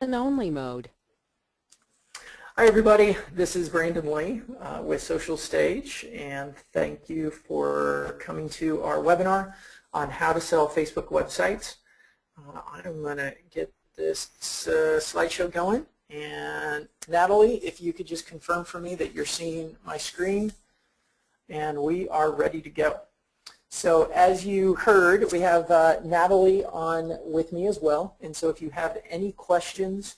Listen-only mode. Hi everybody, this is Brandon Lee with SocialStage, and thank you for coming to our webinar on how to sell Facebook websites. I'm going to get this slideshow going, and Natalie, if you could just confirm for me that you're seeing my screen, and we are ready to go. So as you heard, we have Natalie on with me as well, and so if you have any questions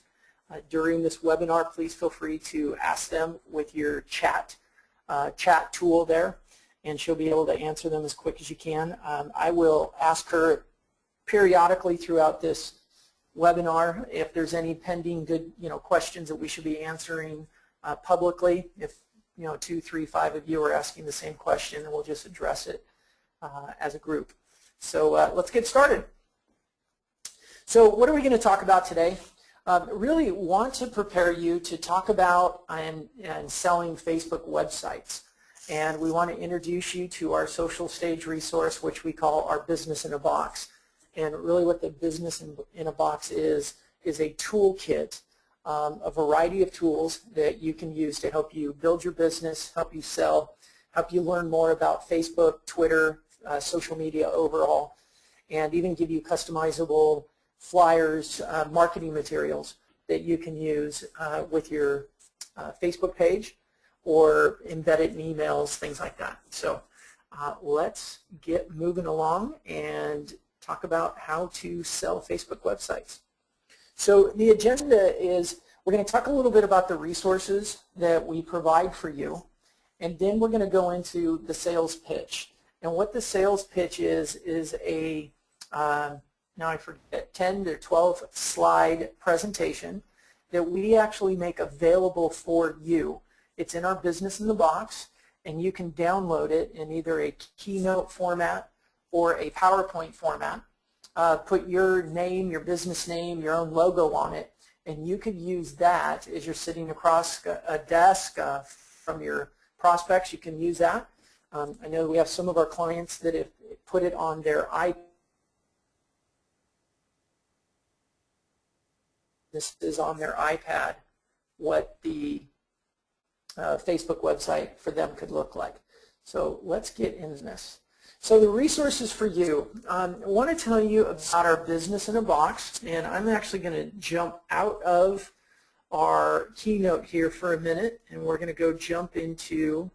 during this webinar, please feel free to ask them with your chat tool there, and she'll be able to answer them as quick as you can. I will ask her periodically throughout this webinar if there's any pending good questions that we should be answering publicly. If 2, 3, 5 of you are asking the same question, then we'll just address it as a group. So let's get started. So what are we going to talk about today? Really want to prepare you to talk about and selling Facebook websites. And we want to introduce you to our SocialStage resource, which we call our Business in a Box. And really what the Business in a Box is a toolkit, a variety of tools that you can use to help you build your business, help you sell, help you learn more about Facebook, Twitter, social media overall, and even give you customizable flyers, marketing materials that you can use with your Facebook page or embed it in emails, things like that. So let's get moving along and talk about how to sell Facebook websites. So the agenda is we're going to talk a little bit about the resources that we provide for you, and then we're going to go into the sales pitch. And what the sales pitch is a now I forget, 10 to 12 slide presentation that we actually make available for you. It's in our Business in the Box, and you can download it in either a Keynote format or a PowerPoint format. Put your name, your business name, your own logo on it, and you could use that as you're sitting across a desk from your prospects. You can use that. I know we have some of our clients that have put it on their iPad. This is on their iPad, what the Facebook website for them could look like. So let's get into this. So the resources for you. I want to tell you about our Business in a Box, and I'm actually going to jump out of our Keynote here for a minute, and we're going to go jump into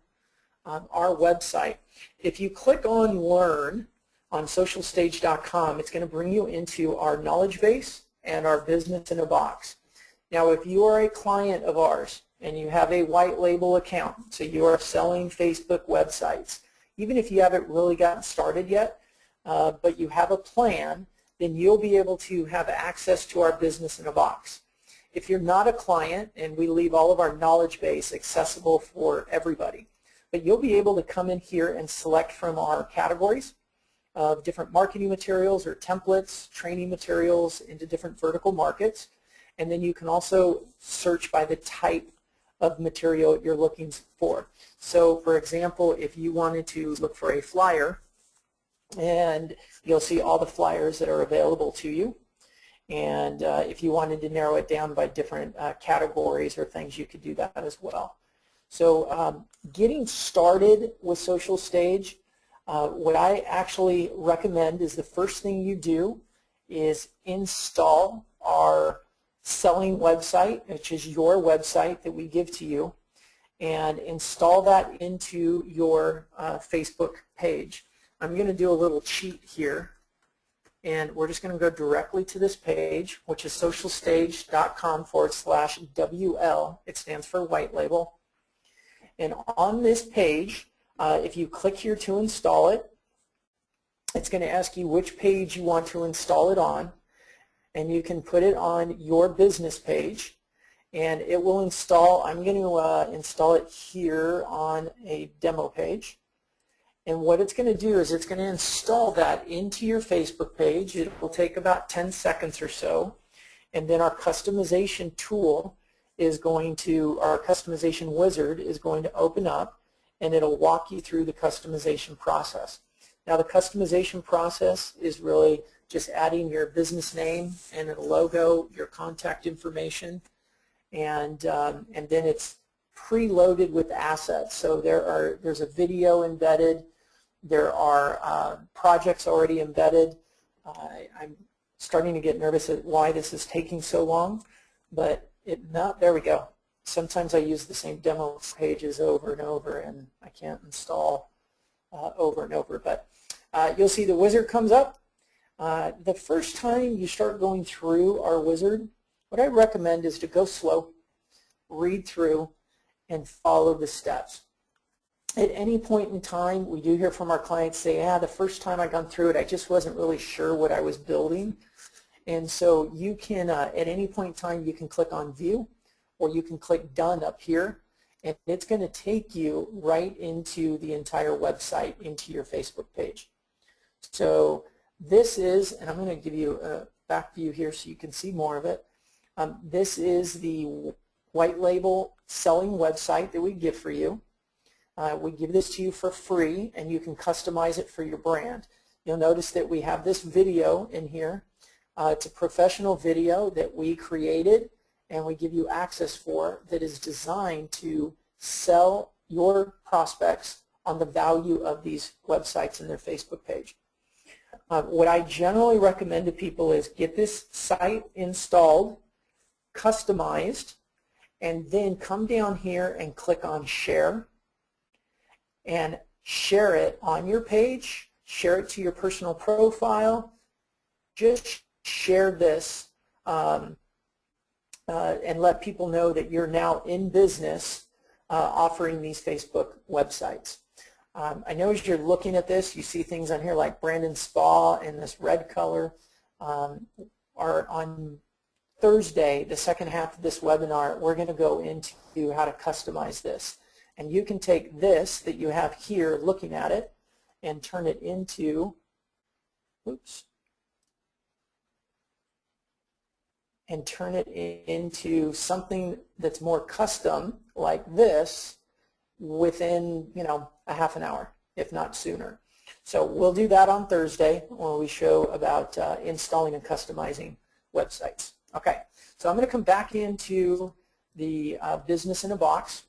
our website. If you click on Learn on SocialStage.com, it's going to bring you into our knowledge base and our Business in a Box. Now, if you are a client of ours and you have a white label account, so you are selling Facebook websites, even if you haven't really gotten started yet, but you have a plan, then you'll be able to have access to our Business in a Box. If you're not a client, and we leave all of our knowledge base accessible for everybody, but you'll be able to come in here and select from our categories of different marketing materials or templates, training materials into different vertical markets, and then you can also search by the type of material you're looking for. So for example, if you wanted to look for a flyer, and you'll see all the flyers that are available to you, and if you wanted to narrow it down by different categories or things, you could do that as well. So getting started with SocialStage, what I actually recommend is the first thing you do is install our selling website, which is your website that we give to you, and install that into your Facebook page. I'm going to do a little cheat here, and we're just going to go directly to this page, which is socialstage.com/WL. It stands for white label. And on this page, if you click here to install it, it's going to ask you which page you want to install it on, and you can put it on your business page, and it will install. I'm going to install it here on a demo page, and what it's going to do is it's going to install that into your Facebook page. It will take about 10 seconds or so, and then our customization tool is going to, our customization wizard is going to open up, and it'll walk you through the customization process. Now the customization process is really just adding your business name and a logo, your contact information, and then it's preloaded with assets. So there's a video embedded, there are projects already embedded. I'm starting to get nervous at why this is taking so long, but there we go. Sometimes I use the same demo pages over and over, and I can't install over and over. But you'll see the wizard comes up. The first time you start going through our wizard, what I recommend is to go slow, read through, and follow the steps. At any point in time, we do hear from our clients say, the first time I gone through it, I just wasn't really sure what I was building. And so you can, at any point in time, you can click on View, or you can click Done up here, and it's going to take you right into the entire website, into your Facebook page. So this is, and I'm going to give you a back view here so you can see more of it. This is the white label selling website that we give for you. We give this to you for free, and you can customize it for your brand. You'll notice that we have this video in here. It's a professional video that we created and we give you access for, that is designed to sell your prospects on the value of these websites and their Facebook page. What I generally recommend to people is get this site installed, customized, and then come down here and click on Share, and share it on your page, share it to your personal profile. Just share this and let people know that you're now in business offering these Facebook websites. I know as you're looking at this, you see things on here like Brandon Spa in this red color. On Thursday, the second half of this webinar, we're going to go into how to customize this. And you can take this that you have here, looking at it, and turn it into, something that's more custom, like this, within, a half an hour, if not sooner. So we'll do that on Thursday when we show about installing and customizing websites. Okay, so I'm going to come back into the business in a box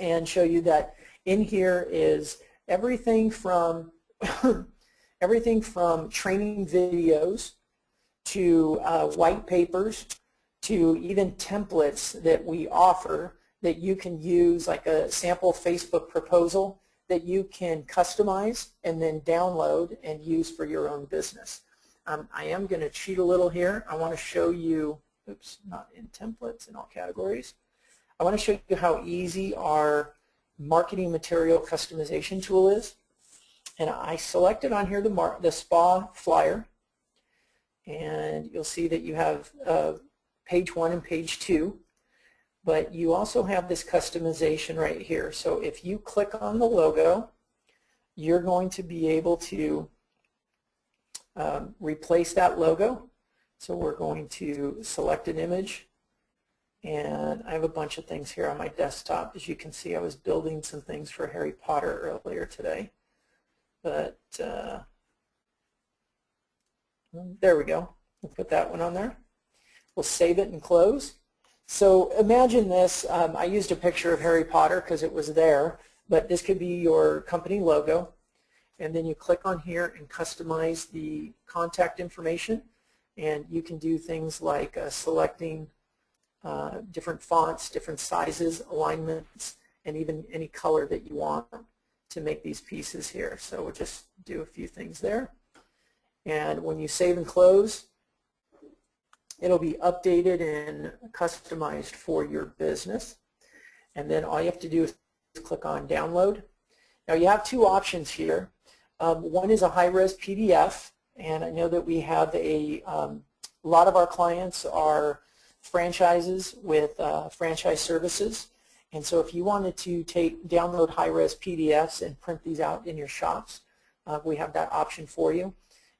and show you that in here is everything from everything from training videos to white papers to even templates that we offer that you can use, like a sample Facebook proposal that you can customize and then download and use for your own business. I am going to cheat a little here. I want to show you, not in templates, in all categories. I want to show you how easy our marketing material customization tool is. And I selected on here the spa flyer. And you'll see that you have page 1 and page 2. But you also have this customization right here. So if you click on the logo, you're going to be able to replace that logo. So we're going to select an image. And I have a bunch of things here on my desktop. As you can see, I was building some things for Harry Potter earlier today. But there we go. We'll put that one on there. We'll save it and close. So imagine this. I used a picture of Harry Potter because it was there, but this could be your company logo. And then you click on here and customize the contact information. And you can do things like selecting different fonts, different sizes, alignments, and even any color that you want to make these pieces here. So we'll just do a few things there. And when you save and close, it'll be updated and customized for your business. And then all you have to do is click on download. Now you have two options here. One is a high-res PDF, and I know that we have a lot of our clients are franchises with franchise services. And so if you wanted to download high-res PDFs and print these out in your shops, we have that option for you.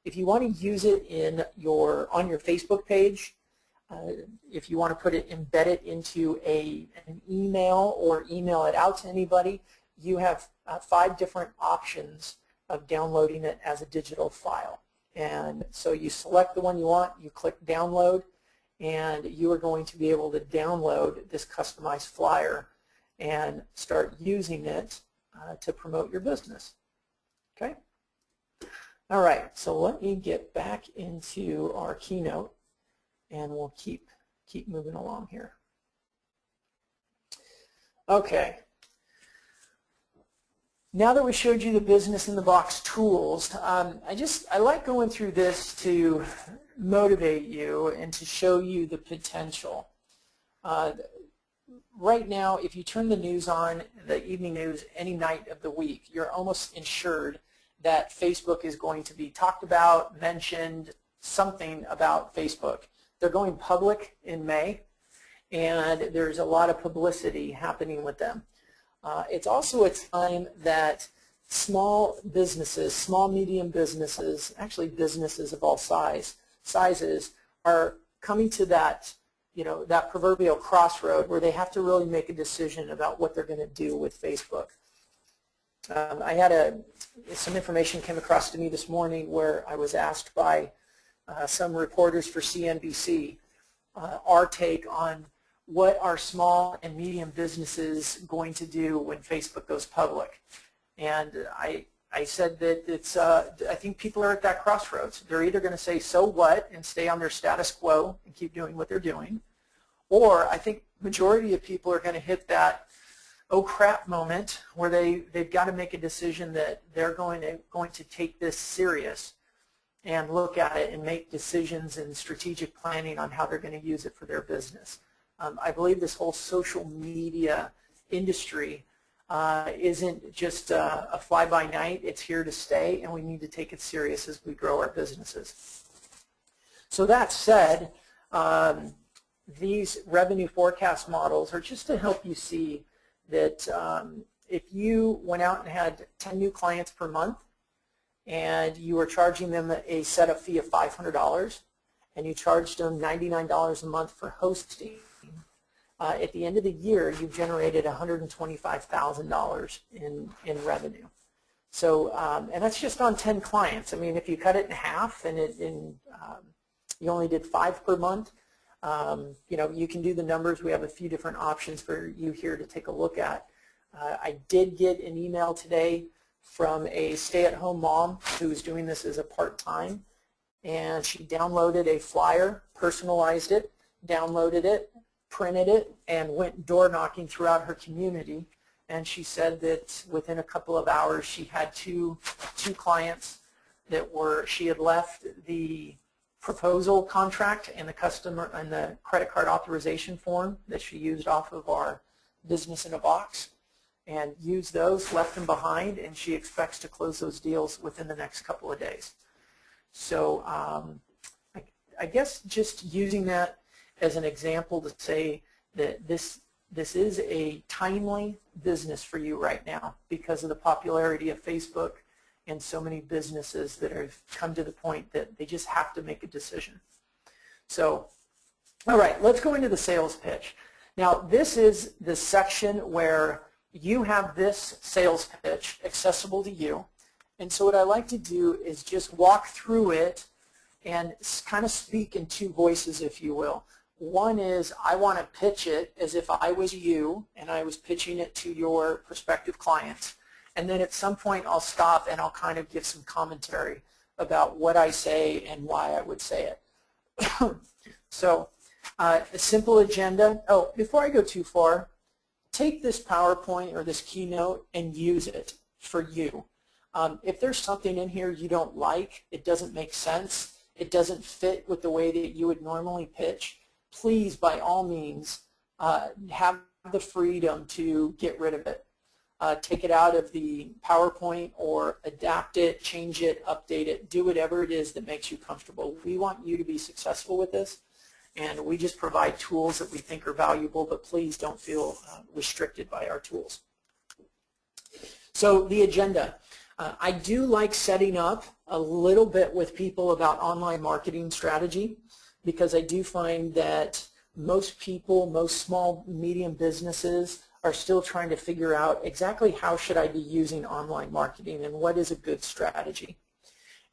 If you want to use it on your Facebook page, if you want to embed it into an email or email it out to anybody, you have 5 different options of downloading it as a digital file. And so you select the one you want, you click download, and you are going to be able to download this customized flyer and start using it to promote your business. Okay? All right, so let me get back into our keynote, and we'll keep moving along here. Okay. Now that we showed you the business in the box tools, I like going through this to motivate you and to show you the potential. Right now, if you turn the news on, the evening news, any night of the week, you're almost ensured that Facebook is going to be talked about, mentioned, something about Facebook. They're going public in May, and there's a lot of publicity happening with them. It's also a time that small businesses, small, medium businesses, actually businesses of all sizes are coming to that, that proverbial crossroad where they have to really make a decision about what they're going to do with Facebook. I had some information came across to me this morning where I was asked by some reporters for CNBC our take on what are small and medium businesses going to do when Facebook goes public. And I said that it's, I think people are at that crossroads. They're either going to say, so what, and stay on their status quo and keep doing what they're doing, or I think majority of people are going to hit that oh crap moment where they've got to make a decision that they're going to take this serious and look at it and make decisions and strategic planning on how they're going to use it for their business. I believe this whole social media industry isn't just a fly-by-night. It's here to stay, and we need to take it serious as we grow our businesses. So that said, these revenue forecast models are just to help you see that if you went out and had 10 new clients per month and you were charging them a setup fee of $500 and you charged them $99 a month for hosting, at the end of the year, you've generated $125,000 in revenue. So, and that's just on 10 clients. I mean, if you cut it in half and you only did 5 per month, you can do the numbers. We have a few different options for you here to take a look at. I did get an email today from a stay-at-home mom who is doing this as a part-time, and she downloaded a flyer, personalized it, downloaded it, printed it, and went door knocking throughout her community. And she said that within a couple of hours she had two clients that she had left the proposal contract and the customer and the credit card authorization form that she used off of our business in a box, and used those, left them behind, and she expects to close those deals within the next couple of days. So I guess just using that as an example to say that this is a timely business for you right now because of the popularity of Facebook and so many businesses that have come to the point that they just have to make a decision. So, all right, let's go into the sales pitch. Now, this is the section where you have this sales pitch accessible to you. And so what I like to do is just walk through it and kind of speak in two voices, if you will. One is I want to pitch it as if I was you and I was pitching it to your prospective clients. And then at some point I'll stop and I'll kind of give some commentary about what I say and why I would say it. So a simple agenda. Oh, before I go too far, take this PowerPoint or this keynote and use it for you. If there's something in here you don't like, it doesn't make sense, it doesn't fit with the way that you would normally pitch, please, by all means, have the freedom to get rid of it. Take it out of the PowerPoint or adapt it, change it, update it, do whatever it is that makes you comfortable. We want you to be successful with this, and we just provide tools that we think are valuable, but please don't feel restricted by our tools. So the agenda. I do like setting up a little bit with people about online marketing strategy, because I do find that most people, most small, medium businesses are still trying to figure out exactly how should I be using online marketing and what is a good strategy.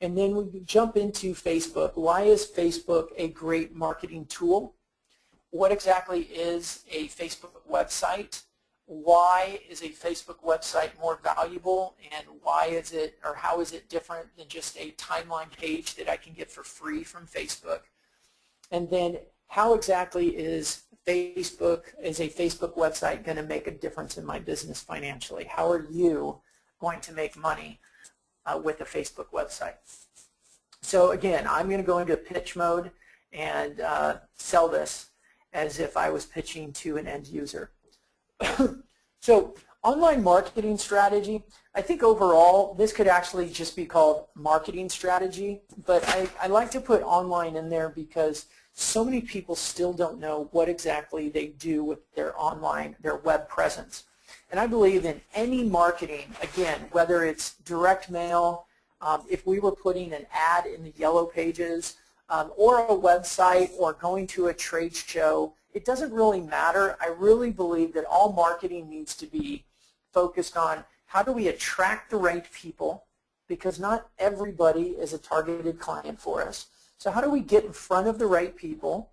And then we jump into Facebook. Why is Facebook a great marketing tool? What exactly is a Facebook website? Why is a Facebook website more valuable, and why is it, or how is it different than just a timeline page that I can get for free from Facebook? And then how exactly is a Facebook website going to make a difference in my business financially? How are you going to make money with a Facebook website? So again, I'm going to go into pitch mode and sell this as if I was pitching to an end user. So online marketing strategy, I think overall this could actually just be called marketing strategy, but I like to put online in there because so many people still don't know what exactly they do with their web presence. And I believe in any marketing, again, whether it's direct mail, if we were putting an ad in the yellow pages, or a website, or going to a trade show, it doesn't really matter. I really believe that all marketing needs to be focused on how do we attract the right people, because not everybody is a targeted client for us. So how do we get in front of the right people?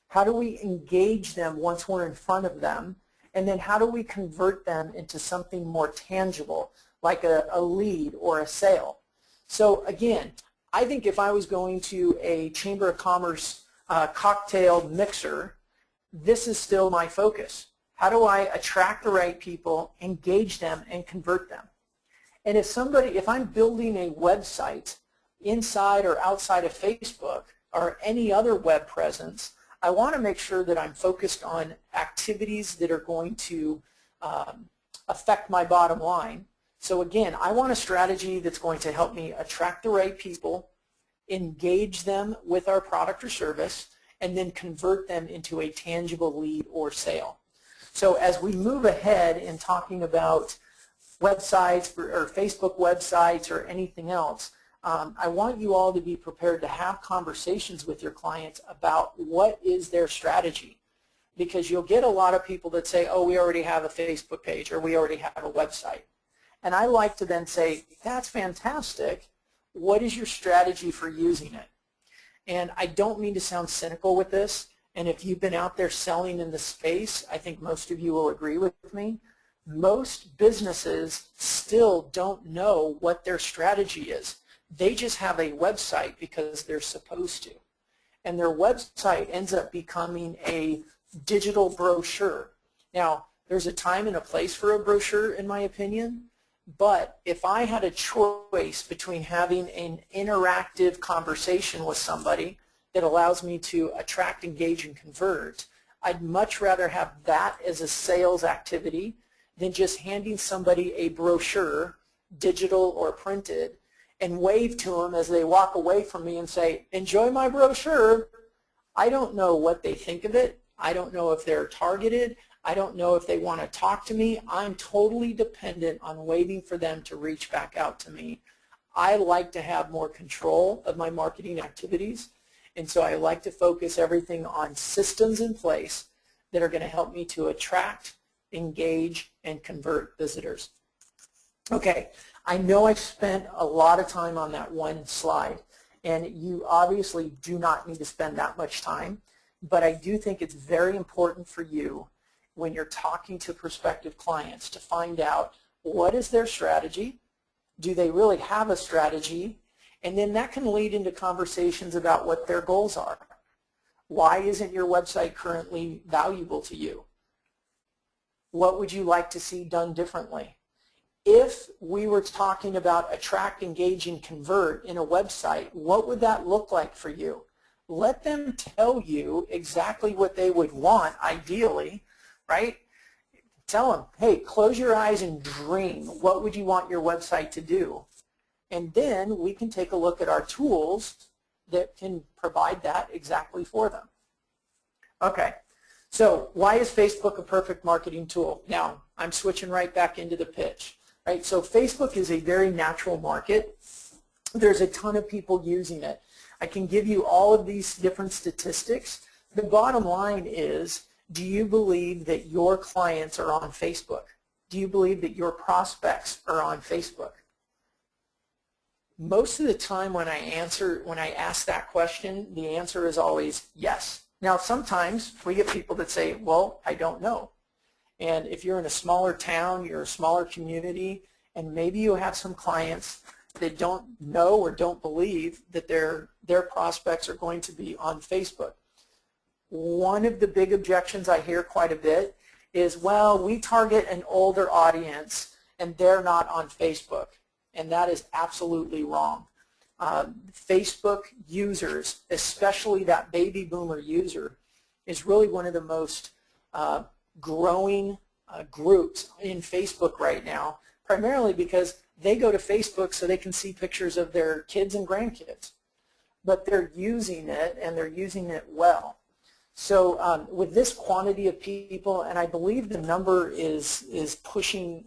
How do we engage them once we're in front of them? And then how do we convert them into something more tangible, like a lead or a sale? So again, I think if I was going to a Chamber of Commerce cocktail mixer, this is still my focus. How do I attract the right people, engage them, and convert them? And if I'm building a website inside or outside of Facebook or any other web presence, I want to make sure that I'm focused on activities that are going to affect my bottom line. So again, I want a strategy that's going to help me attract the right people, engage them with our product or service, and then convert them into a tangible lead or sale. So as we move ahead in talking about websites or Facebook websites or anything else, I want you all to be prepared to have conversations with your clients about what is their strategy. Because you'll get a lot of people that say, oh, we already have a Facebook page or we already have a website. And I like to then say, that's fantastic. What is your strategy for using it? And I don't mean to sound cynical with this, and if you've been out there selling in the space, I think most of you will agree with me. Most businesses still don't know what their strategy is. They just have a website because they're supposed to. And their website ends up becoming a digital brochure. Now, there's a time and a place for a brochure, in my opinion. But if I had a choice between having an interactive conversation with somebody that allows me to attract, engage, and convert, I'd much rather have that as a sales activity than just handing somebody a brochure, digital or printed, and wave to them as they walk away from me and say, enjoy my brochure. I don't know what they think of it. I don't know if they're targeted. I don't know if they want to talk to me. I'm totally dependent on waiting for them to reach back out to me. I like to have more control of my marketing activities, and so I like to focus everything on systems in place that are going to help me to attract, engage, and convert visitors. Okay, I know I've spent a lot of time on that one slide, and you obviously do not need to spend that much time, but I do think it's very important for you when you're talking to prospective clients to find out what is their strategy, do they really have a strategy, and then that can lead into conversations about what their goals are. Why isn't your website currently valuable to you? What would you like to see done differently? If we were talking about attract, engage, and convert in a website, what would that look like for you? Let them tell you exactly what they would want, ideally, right? Tell them, hey, close your eyes and dream. What would you want your website to do? And then we can take a look at our tools that can provide that exactly for them. Okay, so why is Facebook a perfect marketing tool? Now, I'm switching right back into the pitch. Right? So Facebook is a very natural market. There's a ton of people using it. I can give you all of these different statistics. The bottom line is, do you believe that your clients are on Facebook? Do you believe that your prospects are on Facebook? Most of the time when I ask that question, the answer is always yes. Now sometimes we get people that say, well, I don't know. And if you're in a smaller town, you're a smaller community, and maybe you have some clients that don't know or don't believe that their prospects are going to be on Facebook. One of the big objections I hear quite a bit is, well, we target an older audience and they're not on Facebook. And that is absolutely wrong. Facebook users, especially that baby boomer user, is really one of the most growing groups in Facebook right now, primarily because they go to Facebook so they can see pictures of their kids and grandkids. But they're using it, and they're using it well. So with this quantity of people, and I believe the number is pushing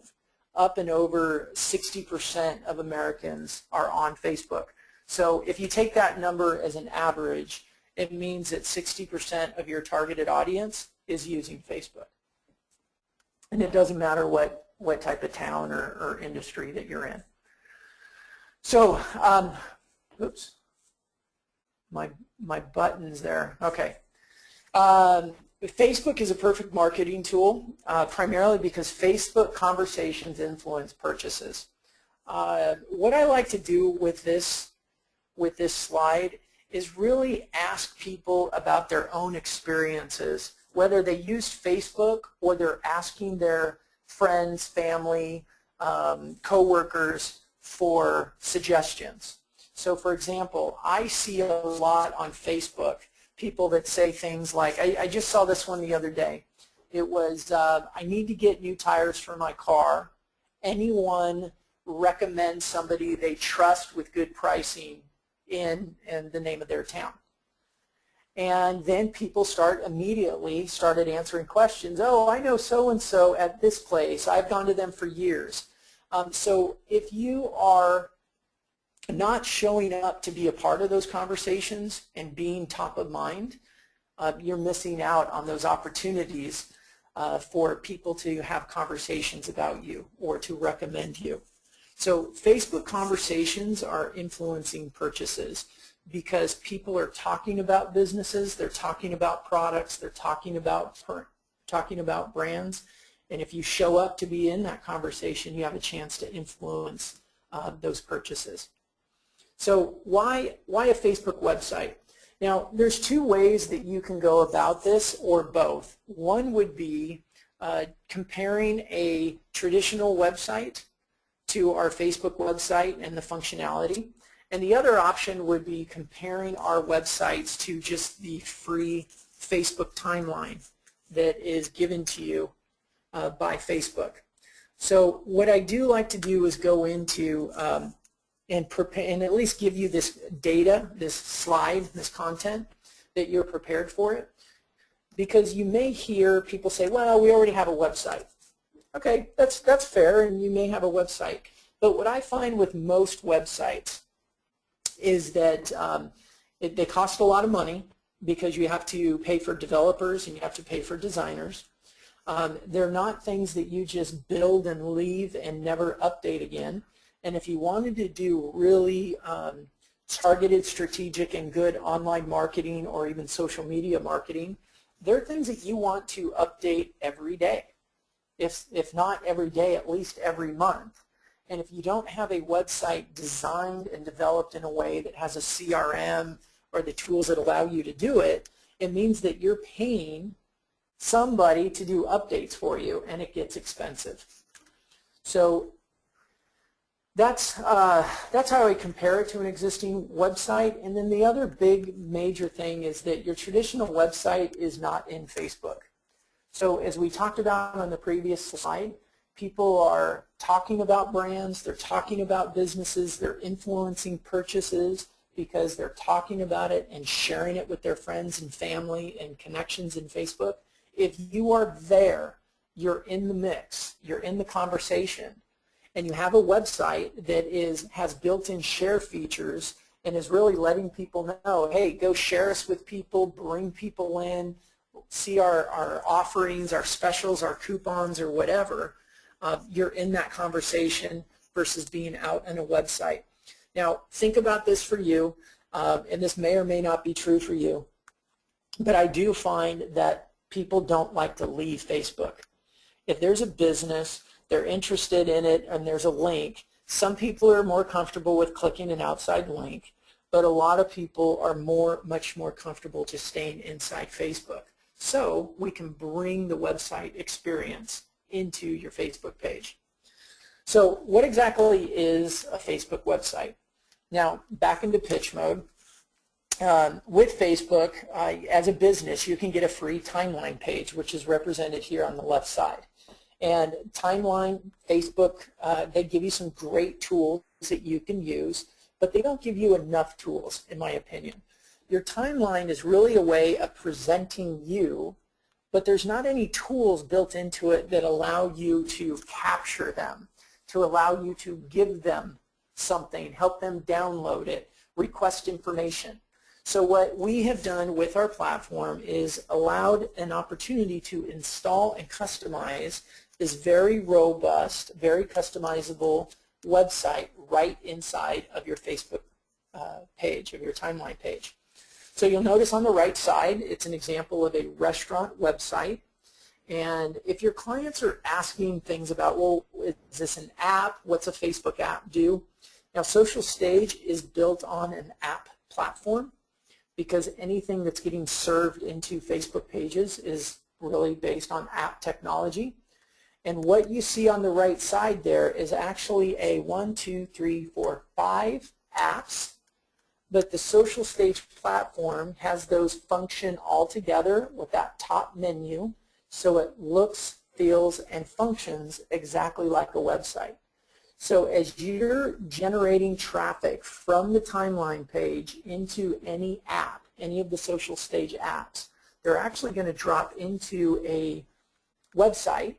up and over 60% of Americans are on Facebook. So if you take that number as an average, it means that 60% of your targeted audience is using Facebook. And it doesn't matter what type of town or industry that you're in. So, oops, my button's there. Okay. Facebook is a perfect marketing tool, primarily because Facebook conversations influence purchases. What I like to do with this slide is really ask people about their own experiences, whether they used Facebook or they're asking their friends, family, coworkers for suggestions. So for example, I see a lot on Facebook people that say things like, I just saw this one the other day. It was, I need to get new tires for my car. Anyone recommend somebody they trust with good pricing in the name of their town? And then people immediately started answering questions. Oh, I know so-and-so at this place. I've gone to them for years. So if you are not showing up to be a part of those conversations and being top of mind, you're missing out on those opportunities for people to have conversations about you or to recommend you. So Facebook conversations are influencing purchases because people are talking about businesses, they're talking about products, they're talking about brands, and if you show up to be in that conversation, you have a chance to influence those purchases. So why a Facebook website? Now, there's two ways that you can go about this, or both. One would be comparing a traditional website to our Facebook website and the functionality. And the other option would be comparing our websites to just the free Facebook timeline that is given to you by Facebook. So what I do like to do is go into and at least give you this data, this slide, this content, that you're prepared for it. Because you may hear people say, well, we already have a website. Okay, that's fair, and you may have a website. But what I find with most websites is that they cost a lot of money because you have to pay for developers and you have to pay for designers. They're not things that you just build and leave and never update again. And if you wanted to do really targeted, strategic, and good online marketing or even social media marketing, they're things that you want to update every day. If not every day, at least every month. And if you don't have a website designed and developed in a way that has a CRM or the tools that allow you to do it, it means that you're paying somebody to do updates for you, and it gets expensive. So that's how I compare it to an existing website. And then the other big major thing is that your traditional website is not in Facebook. So as we talked about on the previous slide, people are talking about brands, they're talking about businesses, they're influencing purchases because they're talking about it and sharing it with their friends and family and connections in Facebook. If you are there, you're in the mix, you're in the conversation, and you have a website that has built-in share features and is really letting people know, hey, go share us with people, bring people in, see our offerings, our specials, our coupons, or whatever, you're in that conversation versus being out on a website. Now, think about this for you, and this may or may not be true for you, but I do find that people don't like to leave Facebook. If there's a business, they're interested in it, and there's a link, some people are more comfortable with clicking an outside link, but a lot of people are much more comfortable just staying inside Facebook. So we can bring the website experience into your Facebook page. So what exactly is a Facebook website? Now, back into pitch mode. With Facebook, as a business, you can get a free timeline page, which is represented here on the left side. And timeline, Facebook, they give you some great tools that you can use, but they don't give you enough tools, in my opinion. Your timeline is really a way of presenting you, but there's not any tools built into it that allow you to capture them, to allow you to give them something, help them download it, request information. So what we have done with our platform is allowed an opportunity to install and customize this very robust, very customizable website right inside of your Facebook page, of your timeline page. So you'll notice on the right side, it's an example of a restaurant website. And if your clients are asking things about, well, is this an app? What's a Facebook app do? Now, SocialStage is built on an app platform because anything that's getting served into Facebook pages is really based on app technology. And what you see on the right side there is actually a 5 apps, but the SocialStage platform has those function all together with that top menu, so it looks, feels, and functions exactly like a website. So as you're generating traffic from the timeline page into any app, any of the SocialStage apps, they're actually going to drop into a website.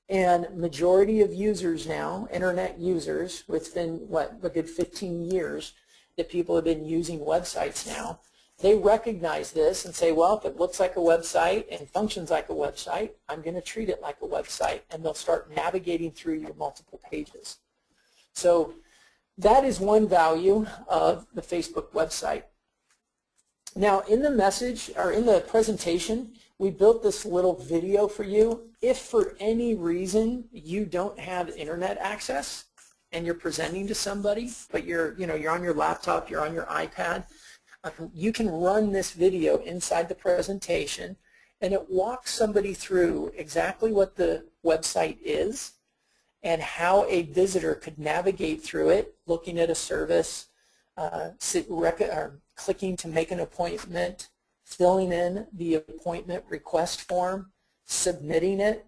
And majority of users now, internet users, it's been, what, a good 15 years that people have been using websites now, they recognize this and say, well, if it looks like a website and functions like a website, I'm going to treat it like a website, and they'll start navigating through your multiple pages. So that is one value of the Facebook website. Now, in the message, or in the presentation, we built this little video for you. If for any reason you don't have internet access and you're presenting to somebody, but you're on your laptop, you're on your iPad, you can run this video inside the presentation, and it walks somebody through exactly what the website is and how a visitor could navigate through it, looking at a service, clicking to make an appointment, filling in the appointment request form, submitting it.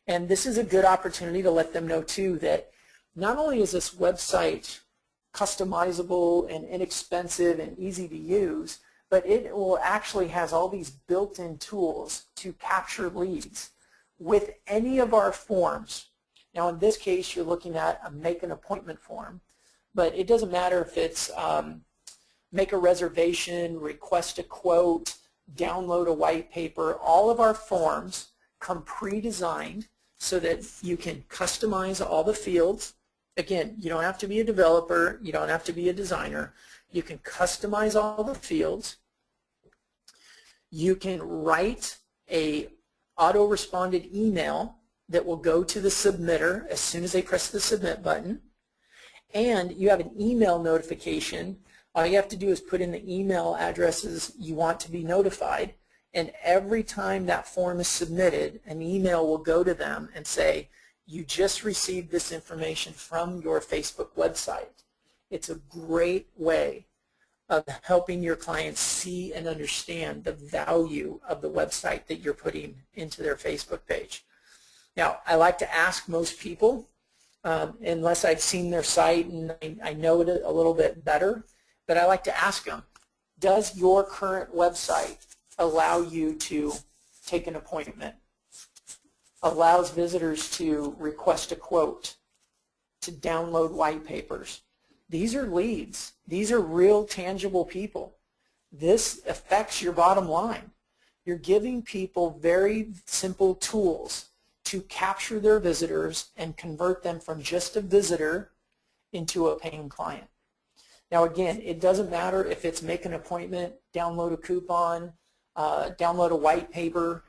And this is a good opportunity to let them know too that not only is this website customizable and inexpensive and easy to use, but it will actually has all these built-in tools to capture leads with any of our forms. Now in this case you're looking at a make an appointment form, but it doesn't matter if it's make a reservation, request a quote, download a white paper. All of our forms come pre-designed so that you can customize all the fields. Again, you don't have to be a developer, you don't have to be a designer. You can customize all the fields. You can write a auto-responded email that will go to the submitter as soon as they press the submit button. And you have an email notification. All you have to do is put in the email addresses you want to be notified, and every time that form is submitted, an email will go to them and say, you just received this information from your Facebook website. It's a great way of helping your clients see and understand the value of the website that you're putting into their Facebook page. Now, I like to ask most people, unless I've seen their site and I know it a little bit better, but I like to ask them, does your current website allow you to take an appointment? Allows visitors to request a quote, to download white papers? These are leads. These are real tangible people. This affects your bottom line. You're giving people very simple tools to capture their visitors and convert them from just a visitor into a paying client. Now again, it doesn't matter if it's make an appointment, download a coupon, download a white paper.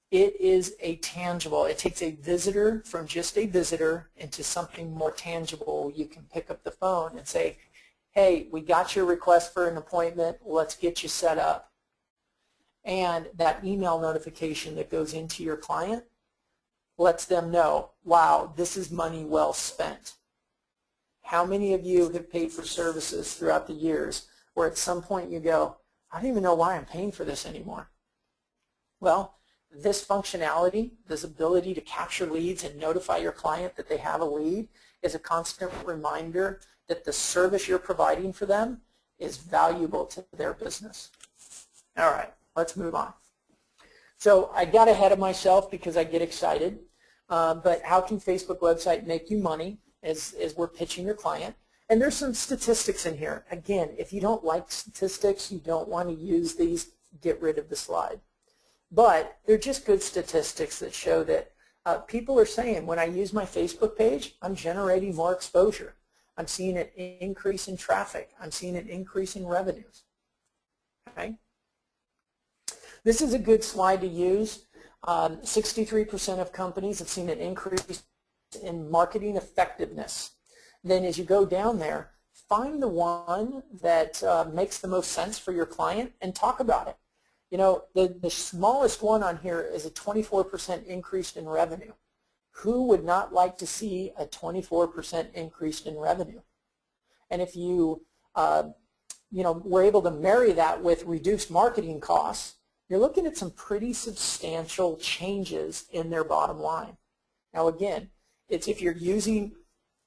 It is a tangible. It takes a visitor from just a visitor into something more tangible. You can pick up the phone and say, hey, we got your request for an appointment. Let's get you set up. And that email notification that goes into your client lets them know, wow, this is money well spent. How many of you have paid for services throughout the years where at some point you go, I don't even know why I'm paying for this anymore? Well, this functionality, this ability to capture leads and notify your client that they have a lead, is a constant reminder that the service you're providing for them is valuable to their business. All right, let's move on. So I got ahead of myself because I get excited, but how can Facebook website make you money as we're pitching your client? And there's some statistics in here. Again, if you don't like statistics, you don't want to use these, get rid of the slide. But they're just good statistics that show that people are saying, when I use my Facebook page, I'm generating more exposure. I'm seeing an increase in traffic. I'm seeing an increase in revenues. Okay? This is a good slide to use. 63% of companies have seen an increase in marketing effectiveness. Then as you go down there, find the one that makes the most sense for your client and talk about it. You know, the smallest one on here is a 24% increase in revenue. Who would not like to see a 24% increase in revenue? And if you, were able to marry that with reduced marketing costs, you're looking at some pretty substantial changes in their bottom line. Now again, it's if you're using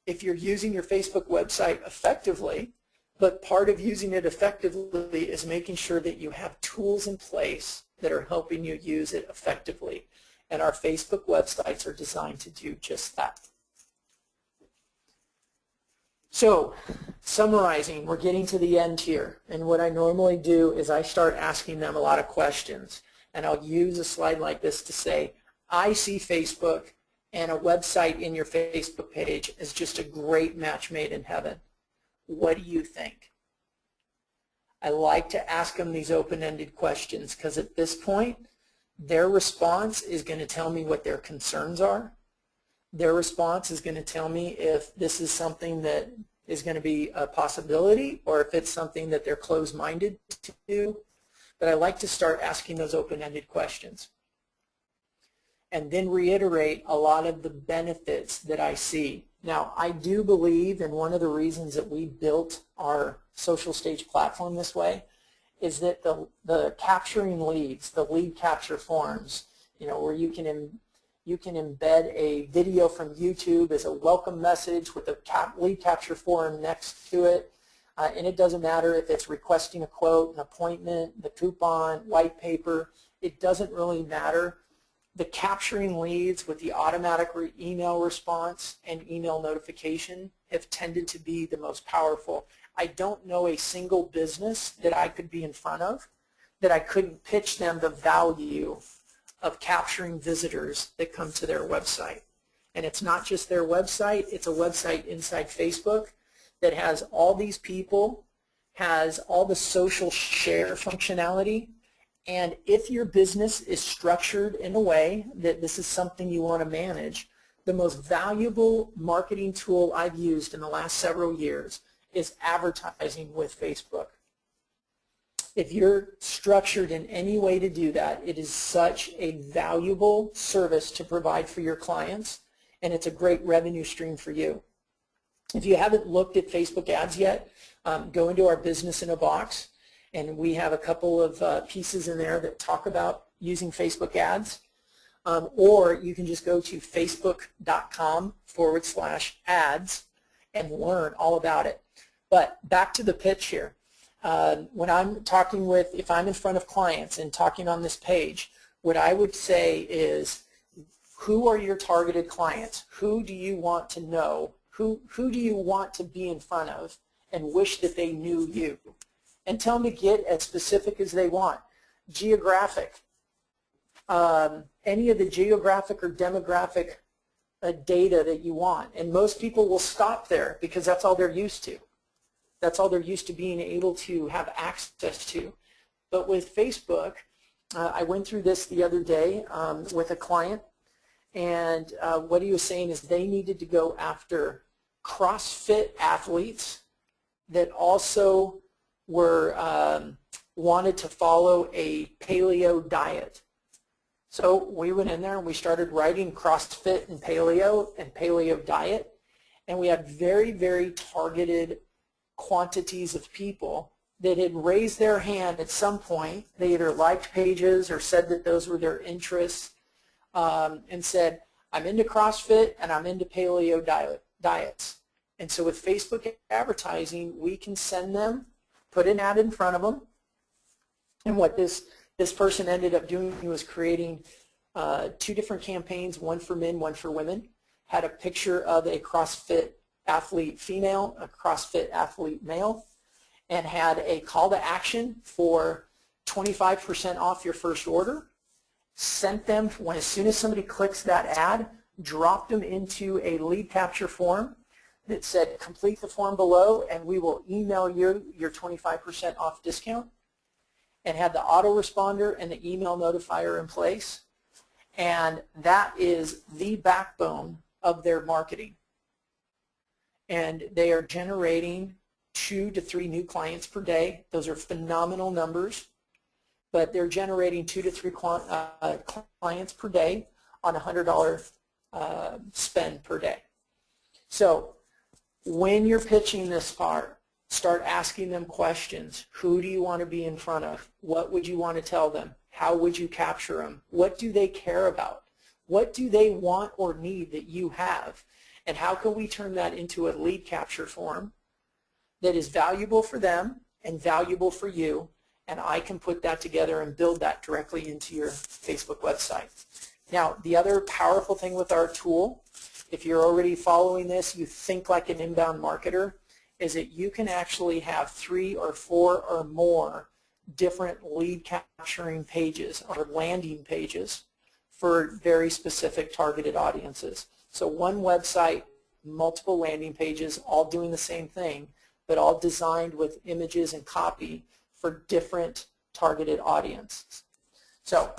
your Facebook website effectively, but part of using it effectively is making sure that you have tools in place that are helping you use it effectively. And our Facebook websites are designed to do just that. So, summarizing, we're getting to the end here. And what I normally do is I start asking them a lot of questions. And I'll use a slide like this to say, I see Facebook and a website in your Facebook page as just a great match made in heaven. What do you think? I like to ask them these open-ended questions because at this point, their response is going to tell me what their concerns are. Their response is going to tell me if this is something that is going to be a possibility or if it's something that they're closed-minded to do. But I like to start asking those open-ended questions and then reiterate a lot of the benefits that I see. Now, I do believe, and one of the reasons that we built our SocialStage platform this way is that the capturing leads, the lead capture forms, where you can embed a video from YouTube as a welcome message with a lead capture form next to it. And it doesn't matter if it's requesting a quote, an appointment, the coupon, white paper. It doesn't really matter. The capturing leads with the automatic email response and email notification have tended to be the most powerful. I don't know a single business that I could be in front of that I couldn't pitch them the value of capturing visitors that come to their website. And it's not just their website, it's a website inside Facebook that has all these people, has all the social share functionality. And if your business is structured in a way that this is something you want to manage, the most valuable marketing tool I've used in the last several years is advertising with Facebook. If you're structured in any way to do that, it is such a valuable service to provide for your clients, and it's a great revenue stream for you. If you haven't looked at Facebook ads yet, go into our Business in a Box. And we have a couple of pieces in there that talk about using Facebook ads. Or you can just go to facebook.com/ads and learn all about it. But back to the pitch here. When I'm talking with, if I'm in front of clients and talking on this page, what I would say is, who are your targeted clients? Who do you want to know? Who do you want to be in front of and wish that they knew you? And tell them to get as specific as they want. Geographic. Any of the geographic or demographic data that you want. And most people will stop there because that's all they're used to. That's all they're used to being able to have access to. But with Facebook, I went through this the other day with a client, and what he was saying is they needed to go after CrossFit athletes that also were wanted to follow a paleo diet. So we went in there and we started writing CrossFit and paleo diet, and we had very, very targeted quantities of people that had raised their hand at some point. They either liked pages or said that those were their interests, and said, I'm into CrossFit and I'm into paleo diets. And so with Facebook advertising, we can send them, put an ad in front of them, and what this person ended up doing was creating 2 different campaigns, one for men, one for women, had a picture of a CrossFit athlete female, a CrossFit athlete male, and had a call to action for 25% off your first order, sent them, as soon as somebody clicks that ad, dropped them into a lead capture form that said, complete the form below and we will email you your 25% off discount, and had the autoresponder and the email notifier in place. And that is the backbone of their marketing. And they are generating 2 to 3 new clients per day. Those are phenomenal numbers, but they're generating 2 to 3 clients per day on a $100 spend per day. So when you're pitching this part, start asking them questions. Who do you want to be in front of? What would you want to tell them? How would you capture them? What do they care about? What do they want or need that you have? And how can we turn that into a lead capture form that is valuable for them and valuable for you, and I can put that together and build that directly into your Facebook website. Now, the other powerful thing with our tool, if you're already following this, you think like an inbound marketer, is that you can actually have 3 or 4 or more different lead capturing pages or landing pages for very specific targeted audiences. So one website, multiple landing pages, all doing the same thing, but all designed with images and copy for different targeted audiences. So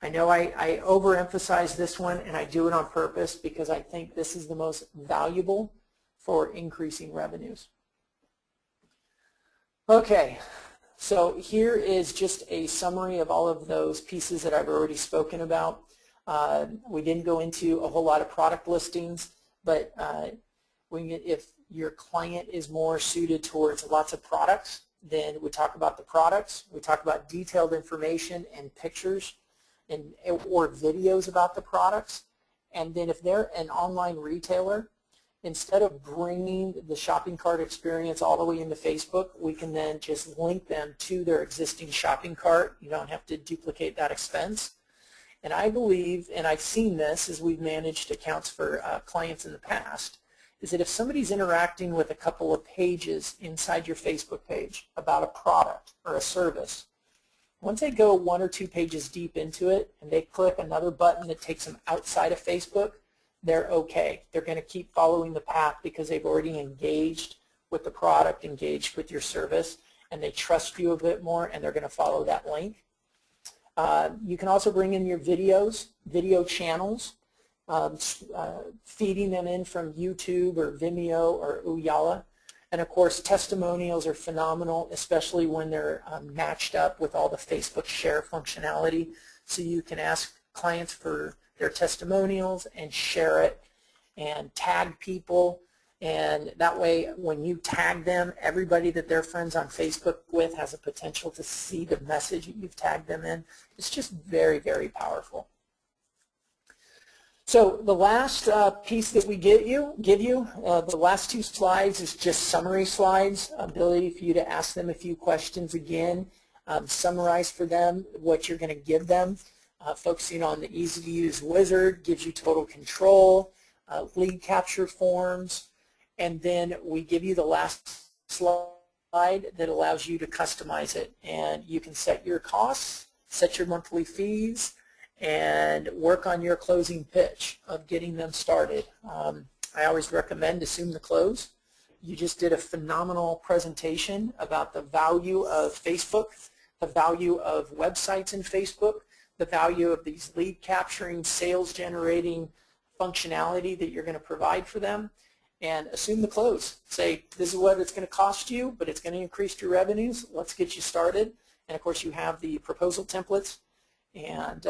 I know I overemphasize this one, and I do it on purpose because I think this is the most valuable for increasing revenues. Okay, so here is just a summary of all of those pieces that I've already spoken about. We didn't go into a whole lot of product listings, but if your client is more suited towards lots of products, then we talk about the products. We talk about detailed information and pictures or videos about the products. And then if they're an online retailer, instead of bringing the shopping cart experience all the way into Facebook, we can then just link them to their existing shopping cart. You don't have to duplicate that expense. And I believe, and I've seen this as we've managed accounts for clients in the past, is that if somebody's interacting with a couple of pages inside your Facebook page about a product or a service, once they go 1 or 2 pages deep into it and they click another button that takes them outside of Facebook, they're okay. They're going to keep following the path because they've already engaged with the product, engaged with your service, and they trust you a bit more, and they're going to follow that link. You can also bring in your videos, video channels, feeding them in from YouTube or Vimeo or Ooyala. And of course, testimonials are phenomenal, especially when they're matched up with all the Facebook share functionality. So you can ask clients for their testimonials and share it and tag people. And that way, when you tag them, everybody that they're friends on Facebook with has a potential to see the message that you've tagged them in. It's just very, very powerful. So the last piece that we give you, the last 2 slides is just summary slides, ability for you to ask them a few questions again, summarize for them what you're going to give them, focusing on the easy-to-use wizard, gives you total control, lead capture forms, and then we give you the last slide that allows you to customize it. And you can set your costs, set your monthly fees, and work on your closing pitch of getting them started. I always recommend assume the close you just did a phenomenal presentation about the value of Facebook, the value of websites in Facebook, the value of these lead capturing, sales generating functionality that you're going to provide for them, and assume the close. Say, this is what it's going to cost you, but it's going to increase your revenues. Let's get you started. And of course, you have the proposal templates and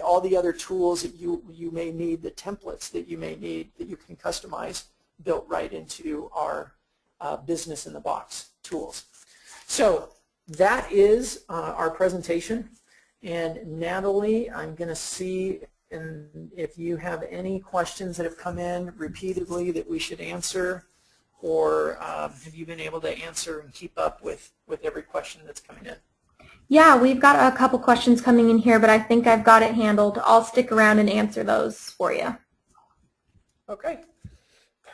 all the other tools that you may need, the templates that you may need that you can customize, built right into our business in the box tools. So that is our presentation. And Natalie, I'm going to see if you have any questions that have come in repeatedly that we should answer, or have you been able to answer and keep up with every question that's coming in? Yeah, we've got a couple questions coming in here, but I think I've got it handled. I'll stick around and answer those for you. Okay.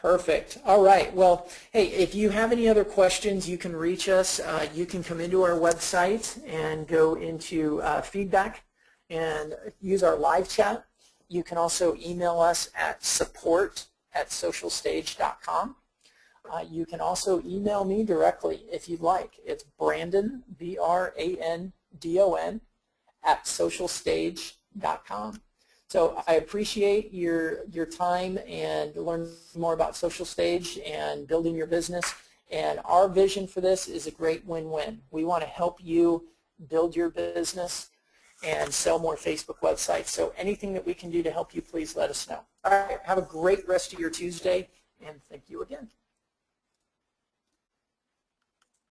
Perfect. All right. Well, hey, if you have any other questions, you can reach us. You can come into our website and go into feedback and use our live chat. You can also email us at support@socialstage.com. You can also email me directly if you'd like. It's Brandon, B-R-A-N-D-O-N, @socialstage.com. So I appreciate your time and learn more about SocialStage and building your business. And our vision for this is a great win-win. We want to help you build your business and sell more Facebook websites. So anything that we can do to help you, please let us know. All right, have a great rest of your Tuesday, and thank you again.